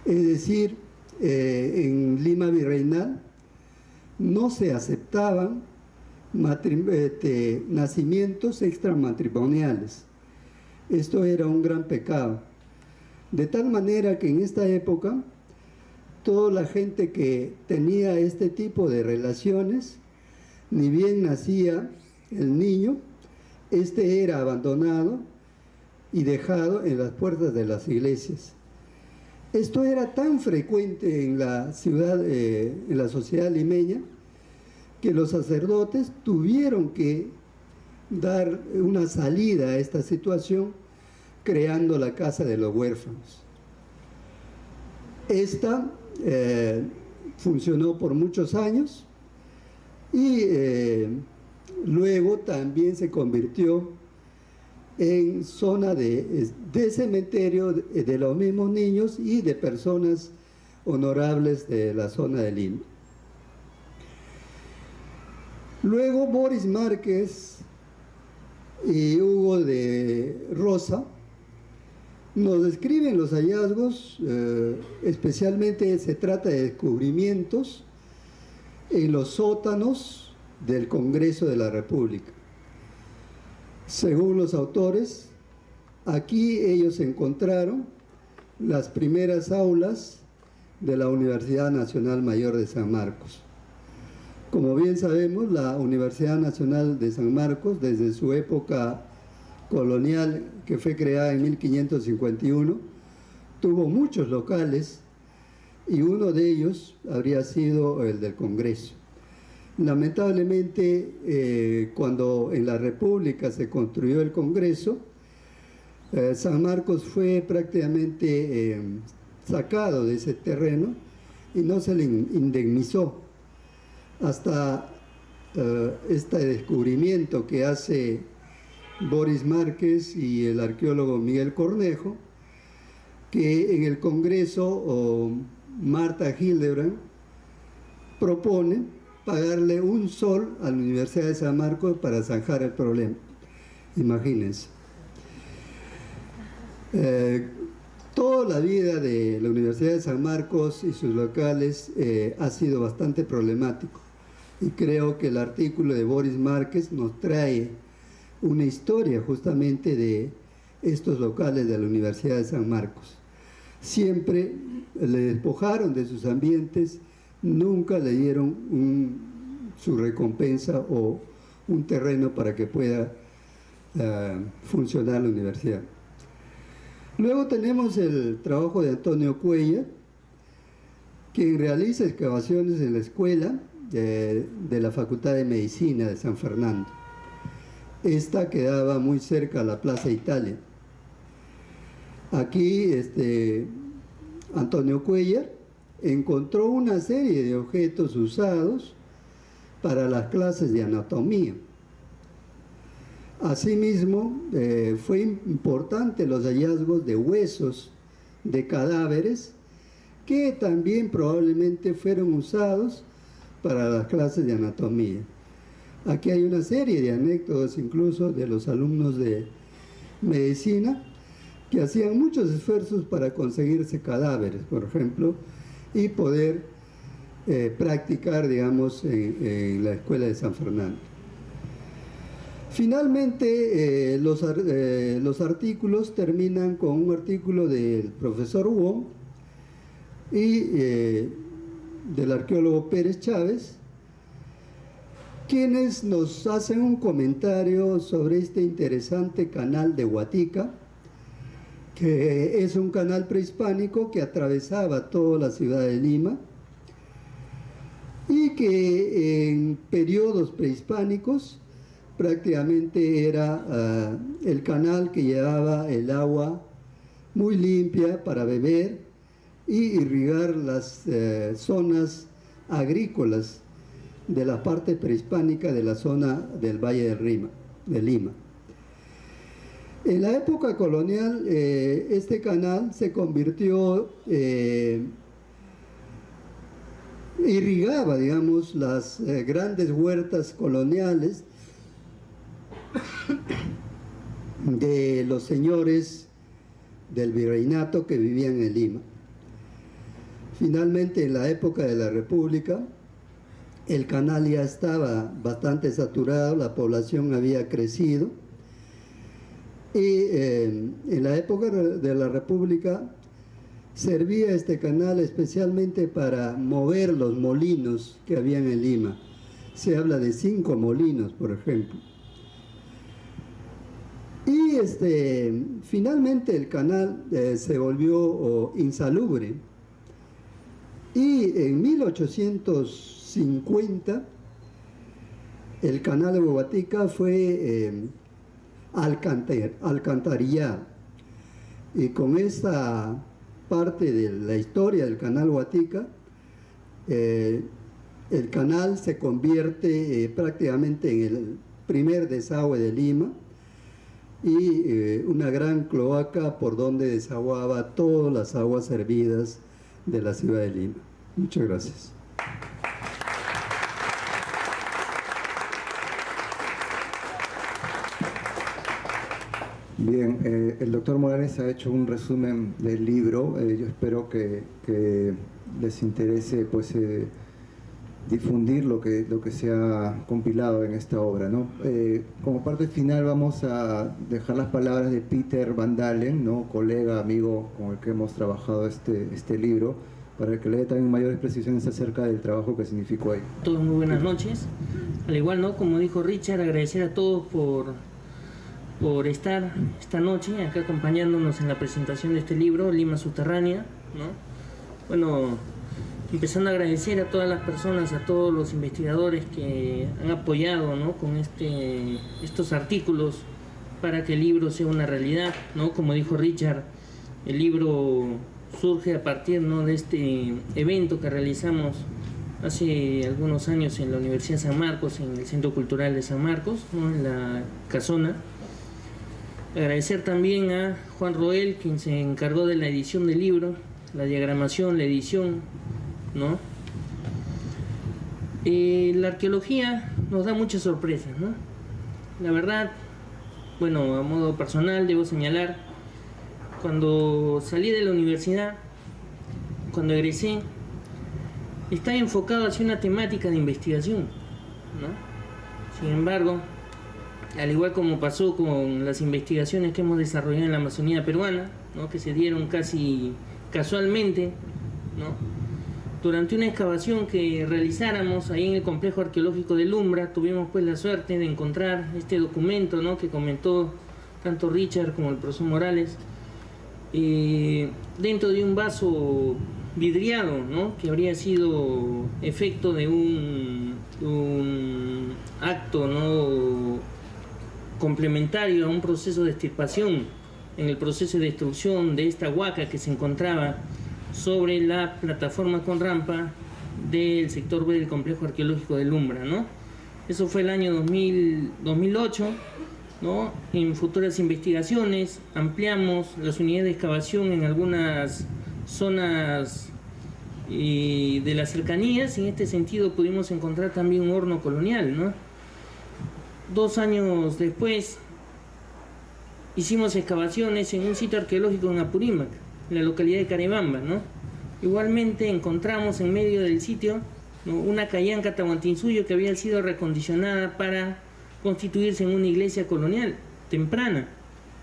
Es decir, en Lima Virreinal no se aceptaban nacimientos extramatrimoniales. Esto era un gran pecado. De tal manera que en esta época, toda la gente que tenía este tipo de relaciones, ni bien nacía el niño, este era abandonado y dejado en las puertas de las iglesias. Esto era tan frecuente en la ciudad, en la sociedad limeña, que los sacerdotes tuvieron que dar una salida a esta situación, creando la casa de los huérfanos. Esta funcionó por muchos años y luego también se convirtió en zona de cementerio de los mismos niños y de personas honorables de la zona de Lima. Luego Boris Márquez y Hugo de Rosa nos describen los hallazgos, especialmente se trata de descubrimientos en los sótanos del Congreso de la República. Según los autores, aquí ellos encontraron las primeras aulas de la Universidad Nacional Mayor de San Marcos. Como bien sabemos, la Universidad Nacional de San Marcos, desde su época colonial, que fue creada en 1551, tuvo muchos locales y uno de ellos habría sido el del Congreso. Lamentablemente, cuando en la República se construyó el Congreso, San Marcos fue prácticamente sacado de ese terreno y no se le indemnizó hasta este descubrimiento que hace Boris Márquez y el arqueólogo Miguel Cornejo, que en el Congreso Marta Hildebrand propone pagarle un sol a la Universidad de San Marcos para zanjar el problema. Imagínense. Toda la vida de la Universidad de San Marcos y sus locales ha sido bastante problemático, y creo que el artículo de Boris Márquez nos trae una historia justamente de estos locales de la Universidad de San Marcos. Siempre le despojaron de sus ambientes, nunca le dieron su recompensa o un terreno para que pueda funcionar la universidad. Luego tenemos el trabajo de Antonio Cuellar, quien realiza excavaciones en la escuela de la Facultad de Medicina de San Fernando. Esta quedaba muy cerca a la Plaza Italia. Aquí Antonio Cuellar encontró una serie de objetos usados para las clases de anatomía. Asimismo, fue importante los hallazgos de huesos de cadáveres que también probablemente fueron usados para las clases de anatomía. Aquí hay una serie de anécdotas incluso de los alumnos de medicina que hacían muchos esfuerzos para conseguirse cadáveres, por ejemplo, y poder practicar, digamos, en la escuela de San Fernando. Finalmente, los artículos terminan con un artículo del profesor Wong y del arqueólogo Pérez Chávez, quienes nos hacen un comentario sobre este interesante canal de Huatica, que es un canal prehispánico que atravesaba toda la ciudad de Lima y que en periodos prehispánicos prácticamente era el canal que llevaba el agua muy limpia para beber y irrigar las zonas agrícolas de la parte prehispánica de la zona del Valle de Lima. En la época colonial, este canal se convirtió, irrigaba, digamos, las grandes huertas coloniales de los señores del virreinato que vivían en Lima. Finalmente, en la época de la República, el canal ya estaba bastante saturado, la población había crecido y en la época de la República servía este canal especialmente para mover los molinos que habían en Lima. Se habla de 5 molinos, por ejemplo. Y finalmente el canal se volvió insalubre y en 1850 el canal de Huatica fue alcantarillado, y con esta parte de la historia del canal Huatica, el canal se convierte prácticamente en el primer desagüe de Lima y una gran cloaca por donde desaguaba todas las aguas servidas de la ciudad de Lima. Muchas gracias. Bien, el doctor Morales ha hecho un resumen del libro. Yo espero que les interese pues, difundir lo que se ha compilado en esta obra, ¿no? Como parte final vamos a dejar las palabras de Peter Van Dalen, ¿no? Colega, amigo con el que hemos trabajado este libro, para que le dé también mayores precisiones acerca del trabajo que significó ahí. Todos muy buenas noches. Al igual, ¿no? Como dijo Richard, agradecer a todos por estar esta noche acá acompañándonos en la presentación de este libro, Lima Subterránea, ¿no? Bueno, empezando a agradecer a todas las personas, a todos los investigadores que han apoyado, ¿no? Con estos artículos para que el libro sea una realidad, ¿no? Como dijo Richard, el libro surge a partir, ¿no? de este evento que realizamos hace algunos años en la Universidad San Marcos, en el Centro Cultural de San Marcos, ¿no? En la Casona. Agradecer también a Juan Roel, quien se encargó de la edición del libro, la diagramación, la edición, ¿no? La arqueología nos da muchas sorpresas, ¿no? La verdad, bueno, a modo personal debo señalar, cuando salí de la universidad, cuando egresé, estaba enfocado hacia una temática de investigación, ¿no? Sin embargo, al igual como pasó con las investigaciones que hemos desarrollado en la Amazonía peruana, ¿no? Que se dieron casi casualmente, ¿no? Durante una excavación que realizáramos ahí en el complejo arqueológico de Lumbra, tuvimos pues la suerte de encontrar este documento, ¿no? Que comentó tanto Richard como el profesor Morales, dentro de un vaso vidriado, ¿no? Que habría sido efecto de un acto, ¿no? complementario a un proceso de extirpación en el proceso de destrucción de esta huaca que se encontraba sobre la plataforma con rampa del sector B del complejo arqueológico de Lumbra, ¿no? Eso fue el año 2008, ¿no? En futuras investigaciones ampliamos las unidades de excavación en algunas zonas de las cercanías, y en este sentido pudimos encontrar también un horno colonial, ¿no? 2 años después hicimos excavaciones en un sitio arqueológico en Apurímac, en la localidad de Carebamba, ¿no? Igualmente encontramos en medio del sitio, ¿no?, una callanca Tahuantinsuyo que había sido recondicionada para constituirse en una iglesia colonial temprana.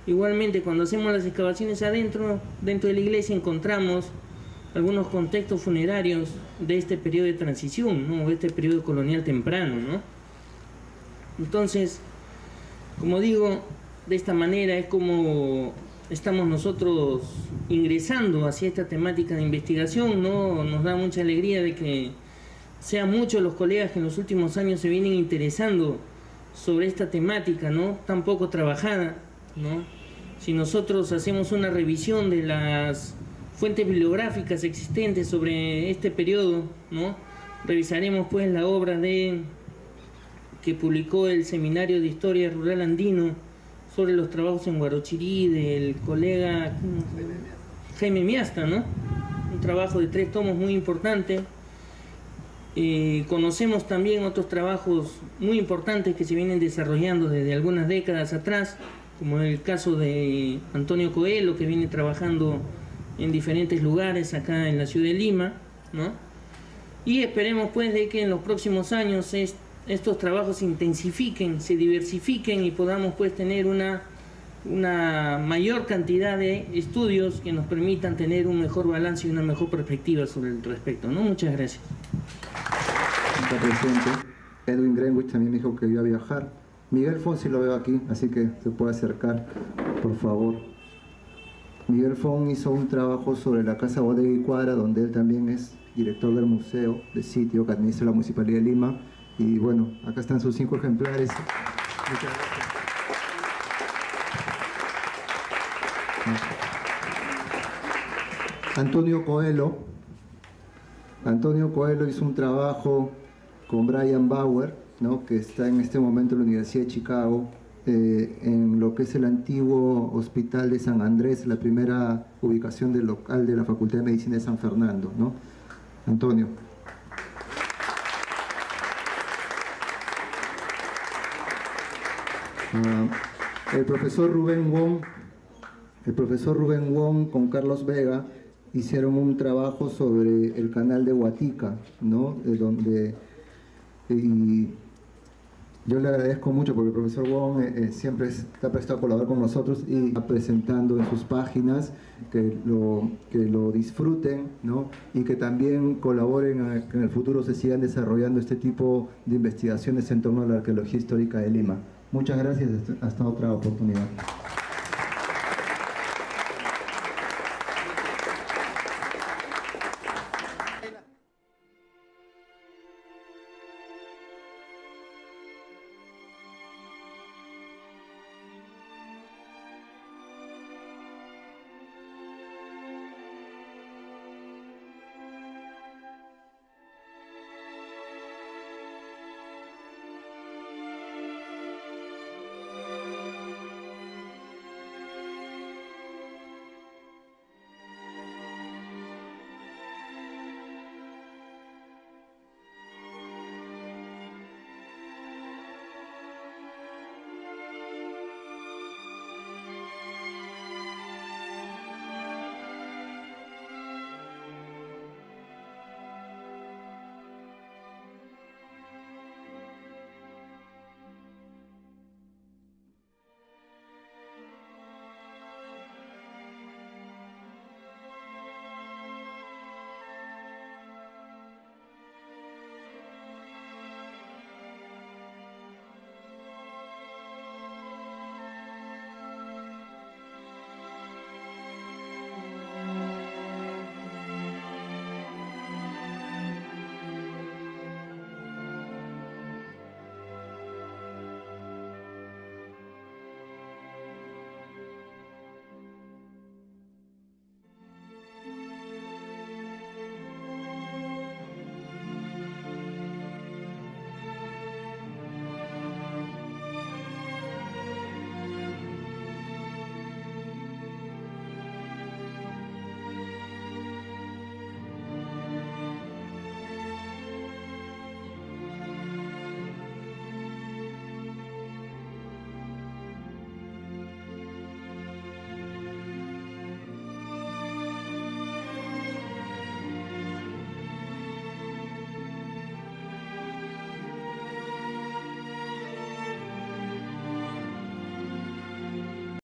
Igualmente, cuando hacemos las excavaciones dentro de la iglesia, encontramos algunos contextos funerarios de este periodo de transición, ¿no?, de este periodo colonial temprano, ¿no? Entonces, como digo, de esta manera es como estamos nosotros ingresando hacia esta temática de investigación, ¿no? Nos da mucha alegría de que sean muchos los colegas que en los últimos años se vienen interesando sobre esta temática, ¿no?, tan poco trabajada, ¿no? Si nosotros hacemos una revisión de las fuentes bibliográficas existentes sobre este periodo, ¿no?, revisaremos pues la obra que publicó el Seminario de Historia Rural Andino sobre los trabajos en Huarochirí del colega Jaime Miasta, ¿no? Un trabajo de 3 tomos muy importante. Conocemos también otros trabajos muy importantes que se vienen desarrollando desde algunas décadas atrás, como el caso de Antonio Coelho, que viene trabajando en diferentes lugares acá en la ciudad de Lima, ¿no? Y esperemos pues de que en los próximos años estos trabajos se intensifiquen, se diversifiquen y podamos pues tener una mayor cantidad de estudios que nos permitan tener un mejor balance y una mejor perspectiva sobre el respecto, ¿no? Muchas gracias. Está presente. Edwin Greenwich también me dijo que iba a viajar. Miguel Fon sí lo veo aquí, así que se puede acercar, por favor. Miguel Fon hizo un trabajo sobre la Casa Bodega y Cuadra, donde él también es director del museo de sitio que administra la Municipalidad de Lima. Y bueno, acá están sus 5 ejemplares. Muchas gracias. Antonio Coelho hizo un trabajo con Brian Bauer, ¿no?, que está en este momento en la Universidad de Chicago, en lo que es el antiguo Hospital de San Andrés, la primera ubicación del local de la Facultad de Medicina de San Fernando, ¿no? Antonio. El profesor Rubén Wong con Carlos Vega hicieron un trabajo sobre el canal de Huatica, ¿no?, y yo le agradezco mucho porque el profesor Wong siempre está prestado a colaborar con nosotros y está presentando en sus páginas, que lo disfruten, ¿no?, y que también colaboren a que en el futuro se sigan desarrollando este tipo de investigaciones en torno a la arqueología histórica de Lima. Muchas gracias, hasta otra oportunidad.